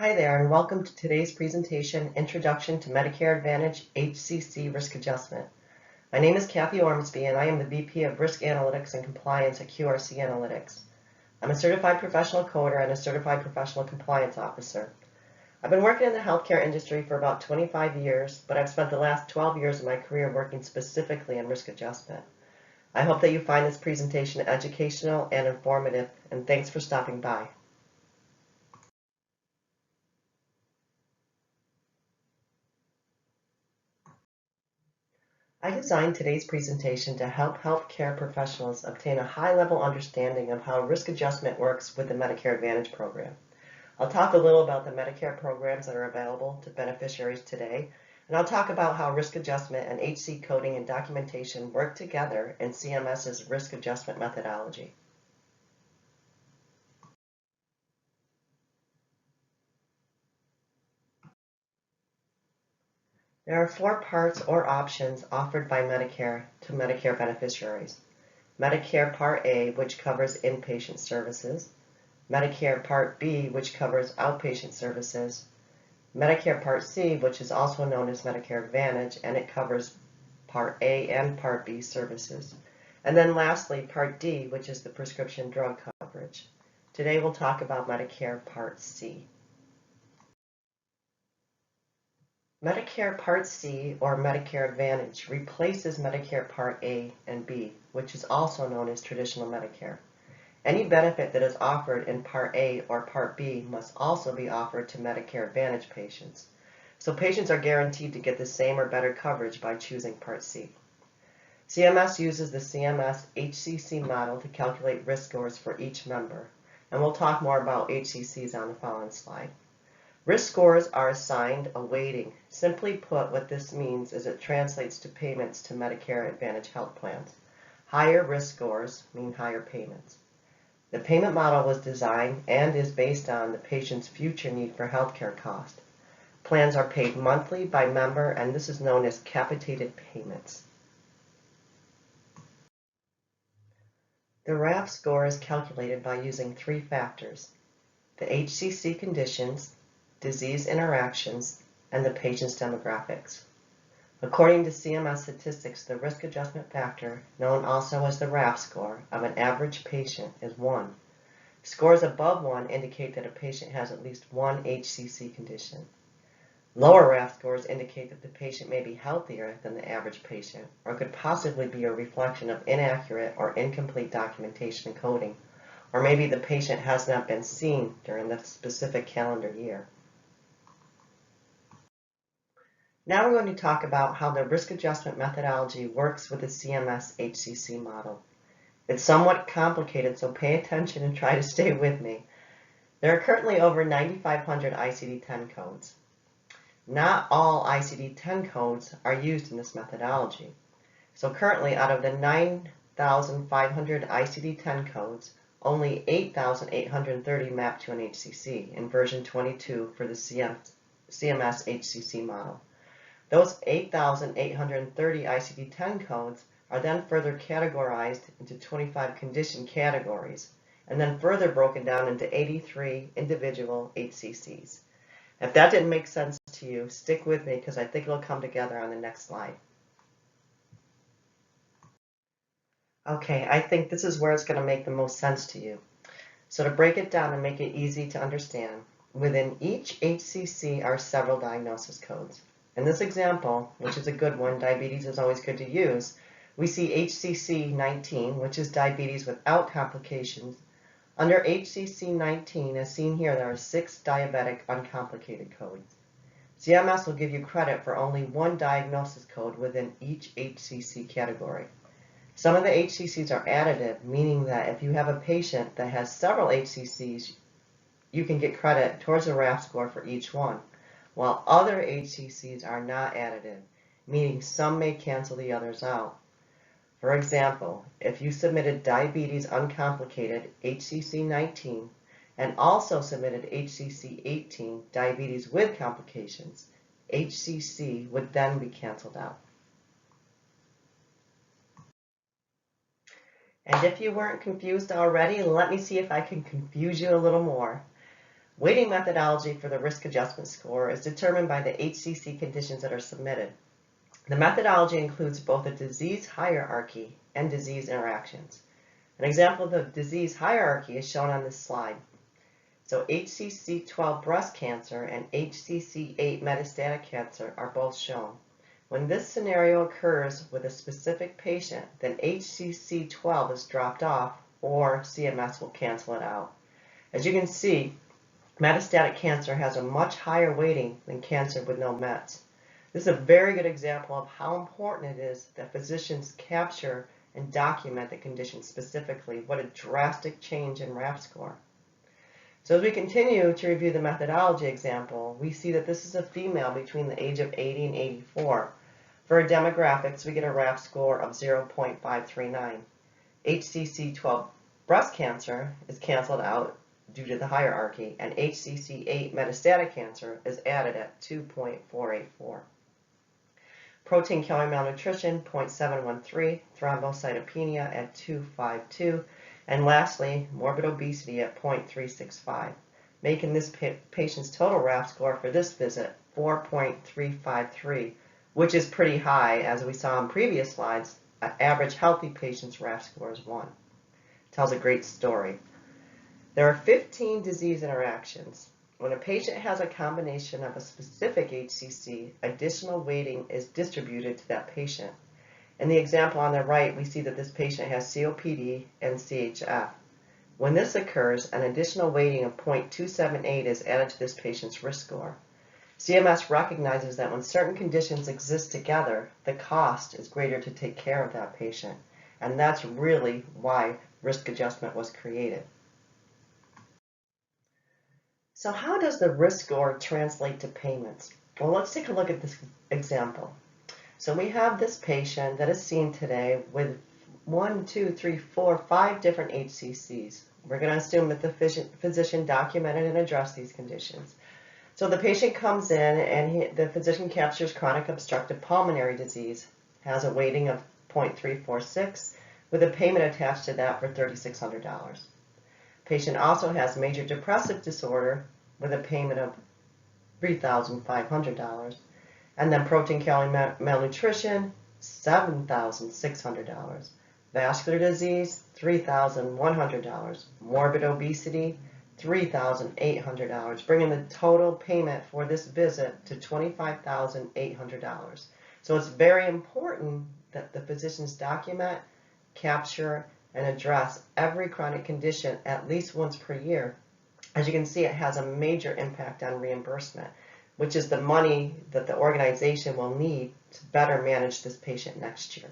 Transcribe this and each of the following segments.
Hi there, and welcome to today's presentation, Introduction to Medicare Advantage HCC Risk Adjustment. My name is Kathy Ormsby, and I am the VP of Risk Analytics and Compliance at qrcAnalytics. I'm a certified professional coder and a certified professional compliance officer. I've been working in the healthcare industry for about 25 years, but I've spent the last 12 years of my career working specifically in risk adjustment. I hope that you find this presentation educational and informative, and thanks for stopping by. I designed today's presentation to help healthcare professionals obtain a high-level understanding of how risk adjustment works with the Medicare Advantage program. I'll talk a little about the Medicare programs that are available to beneficiaries today, and I'll talk about how risk adjustment and HC coding and documentation work together in CMS's risk adjustment methodology. There are 4 parts or options offered by Medicare to Medicare beneficiaries. Medicare Part A, which covers inpatient services. Medicare Part B, which covers outpatient services. Medicare Part C, which is also known as Medicare Advantage, and it covers Part A and Part B services. And then lastly, Part D, which is the prescription drug coverage. Today we'll talk about Medicare Part C. Medicare Part C, or Medicare Advantage, replaces Medicare Part A and B, which is also known as traditional Medicare. Any benefit that is offered in Part A or Part B must also be offered to Medicare Advantage patients. So patients are guaranteed to get the same or better coverage by choosing Part C. CMS uses the CMS HCC model to calculate risk scores for each member, and we'll talk more about HCCs on the following slide. Risk scores are assigned a weighting. Simply put, what this means is it translates to payments to Medicare Advantage health plans. Higher risk scores mean higher payments. The payment model was designed and is based on the patient's future need for healthcare cost. Plans are paid monthly by member, and this is known as capitated payments. The RAF score is calculated by using 3 factors: the HCC conditions, disease interactions, and the patient's demographics. According to CMS statistics, the risk adjustment factor, known also as the RAF score, of an average patient is 1. Scores above 1 indicate that a patient has at least one HCC condition. Lower RAF scores indicate that the patient may be healthier than the average patient, or could possibly be a reflection of inaccurate or incomplete documentation and coding, or maybe the patient has not been seen during the specific calendar year. Now we're going to talk about how the risk adjustment methodology works with the CMS HCC model. It's somewhat complicated, so pay attention and try to stay with me. There are currently over 9,500 ICD-10 codes. Not all ICD-10 codes are used in this methodology. So currently, out of the 9,500 ICD-10 codes, only 8,830 map to an HCC in version 22 for the CMS HCC model. Those 8,830 ICD-10 codes are then further categorized into 25 condition categories, and then further broken down into 83 individual HCCs. If that didn't make sense to you, stick with me because I think it'll come together on the next slide. Okay, I think this is where it's going to make the most sense to you. So to break it down and make it easy to understand, within each HCC are several diagnosis codes. In this example, which is a good one, diabetes is always good to use, we see HCC 19, which is diabetes without complications. Under HCC 19, as seen here, there are 6 diabetic uncomplicated codes. CMS will give you credit for only 1 diagnosis code within each HCC category. Some of the HCCs are additive, meaning that if you have a patient that has several HCCs, you can get credit towards a RAF score for each one, while other HCCs are not additive, meaning some may cancel the others out. For example, if you submitted diabetes uncomplicated HCC 19 and also submitted HCC 18, diabetes with complications, HCC would then be canceled out. And if you weren't confused already, let me see if I can confuse you a little more. Weighting methodology for the risk adjustment score is determined by the HCC conditions that are submitted. The methodology includes both a disease hierarchy and disease interactions. An example of the disease hierarchy is shown on this slide. So HCC 12 breast cancer and HCC 8 metastatic cancer are both shown. When this scenario occurs with a specific patient, then HCC 12 is dropped off or CMS will cancel it out. As you can see, metastatic cancer has a much higher weighting than cancer with no mets. This is a very good example of how important it is that physicians capture and document the condition specifically. What a drastic change in RAF score. So as we continue to review the methodology example, we see that this is a female between the age of 80 and 84. For our demographics, we get a RAF score of 0.539. HCC 12 breast cancer is canceled out due to the hierarchy, and HCC 8 metastatic cancer is added at 2.484. Protein calorie malnutrition, 0.713, thrombocytopenia at 252, and lastly, morbid obesity at 0.365, making this patient's total RAF score for this visit 4.353, which is pretty high. As we saw in previous slides, an average healthy patient's RAF score is 1. Tells a great story. There are 15 disease interactions. When a patient has a combination of a specific HCC, additional weighting is distributed to that patient. In the example on the right, we see that this patient has COPD and CHF. When this occurs, an additional weighting of 0.278 is added to this patient's risk score. CMS recognizes that when certain conditions exist together, the cost is greater to take care of that patient. And that's really why risk adjustment was created. So how does the risk score translate to payments? Well, let's take a look at this example. So we have this patient that is seen today with 5 different HCCs. We're going to assume that the physician documented and addressed these conditions. So the patient comes in and the physician captures chronic obstructive pulmonary disease, has a weighting of 0.346 with a payment attached to that for $3,600. Patient also has major depressive disorder with a payment of $3,500. And then protein calorie malnutrition, $7,600. Vascular disease, $3,100. Morbid obesity, $3,800, bringing the total payment for this visit to $25,800. So it's very important that the physicians document, capture, and address every chronic condition at least once per year. As you can see, it has a major impact on reimbursement, which is the money that the organization will need to better manage this patient next year.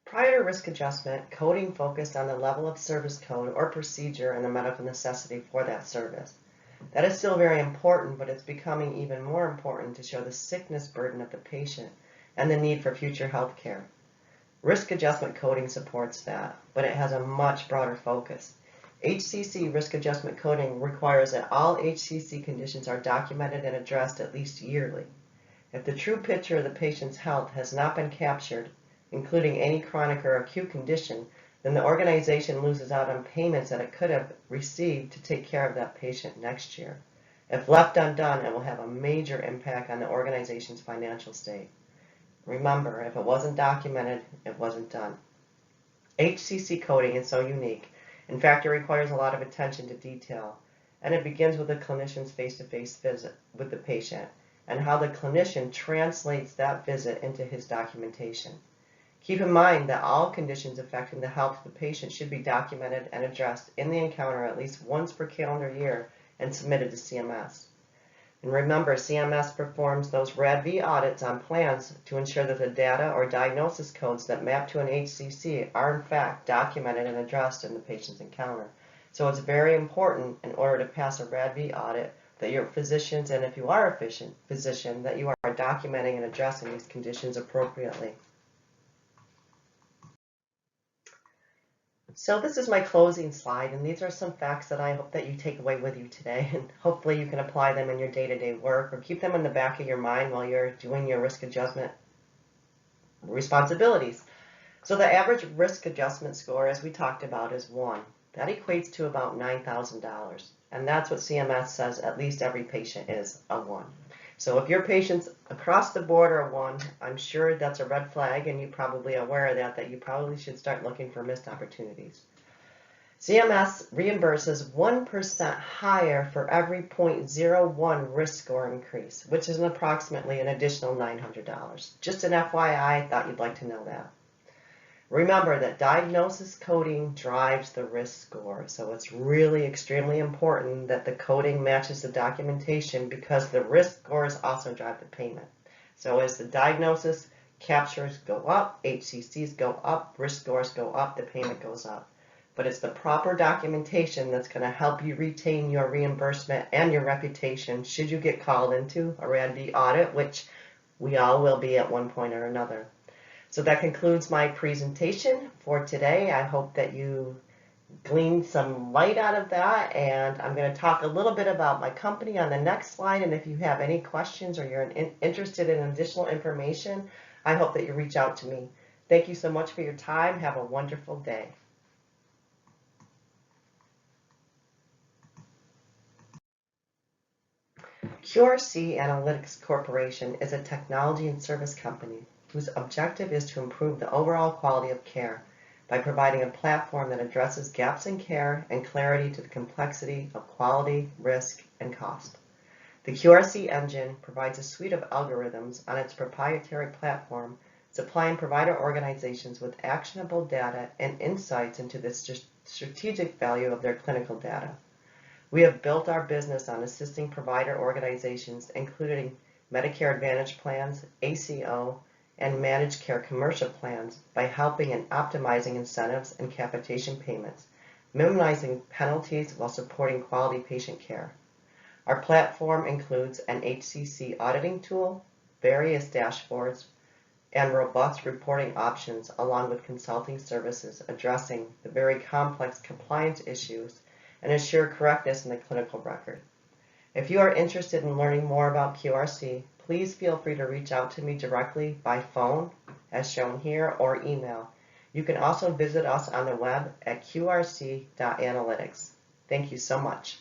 Prior to risk adjustment, coding focused on the level of service code or procedure and the medical necessity for that service. That is still very important, but it's becoming even more important to show the sickness burden of the patient and the need for future health care. Risk adjustment coding supports that, but it has a much broader focus. HCC risk adjustment coding requires that all HCC conditions are documented and addressed at least yearly. If the true picture of the patient's health has not been captured, including any chronic or acute condition, then the organization loses out on payments that it could have received to take care of that patient next year. If left undone, it will have a major impact on the organization's financial state. Remember, if it wasn't documented, it wasn't done. HCC coding is so unique. In fact, it requires a lot of attention to detail, and it begins with the clinician's face-to-face visit with the patient and how the clinician translates that visit into his documentation. Keep in mind that all conditions affecting the health of the patient should be documented and addressed in the encounter at least once per calendar year and submitted to CMS. And remember, CMS performs those RADV audits on plans to ensure that the data or diagnosis codes that map to an HCC are in fact documented and addressed in the patient's encounter. So it's very important in order to pass a RADV audit that your physicians, and if you are a physician, that you are documenting and addressing these conditions appropriately. So this is my closing slide, and these are some facts that I hope that you take away with you today, and hopefully you can apply them in your day-to-day work or keep them in the back of your mind while you're doing your risk adjustment responsibilities. So the average risk adjustment score, as we talked about, is 1. That equates to about $9,000. And that's what CMS says at least every patient is a 1. So if your patients across the board are 1, I'm sure that's a red flag, and you're probably aware of that you probably should start looking for missed opportunities. CMS reimburses 1% higher for every 0.01 risk score increase, which is approximately an additional $900. Just an FYI, I thought you'd like to know that. Remember that diagnosis coding drives the risk score, so it's really extremely important that the coding matches the documentation, because the risk scores also drive the payment. So as the diagnosis captures go up, HCCs go up, risk scores go up, the payment goes up. But it's the proper documentation that's going to help you retain your reimbursement and your reputation should you get called into a RADV audit, which we all will be at one point or another. So that concludes my presentation for today. I hope that you gleaned some light out of that, and I'm going to talk a little bit about my company on the next slide, and if you have any questions or you're interested in additional information, I hope that you reach out to me. Thank you so much for your time. Have a wonderful day. qrcAnalytics Corporation is a technology and service company whose objective is to improve the overall quality of care by providing a platform that addresses gaps in care and clarity to the complexity of quality, risk, and cost. The QRC engine provides a suite of algorithms on its proprietary platform, supplying provider organizations with actionable data and insights into the strategic value of their clinical data. We have built our business on assisting provider organizations, including Medicare Advantage plans, ACO, and managed care commercial plans, by helping and optimizing incentives and capitation payments, minimizing penalties while supporting quality patient care. Our platform includes an HCC auditing tool, various dashboards, and robust reporting options, along with consulting services addressing the very complex compliance issues and ensure correctness in the clinical record. If you are interested in learning more about QRC, please feel free to reach out to me directly by phone, as shown here, or email. You can also visit us on the web at qrc.analytics. Thank you so much.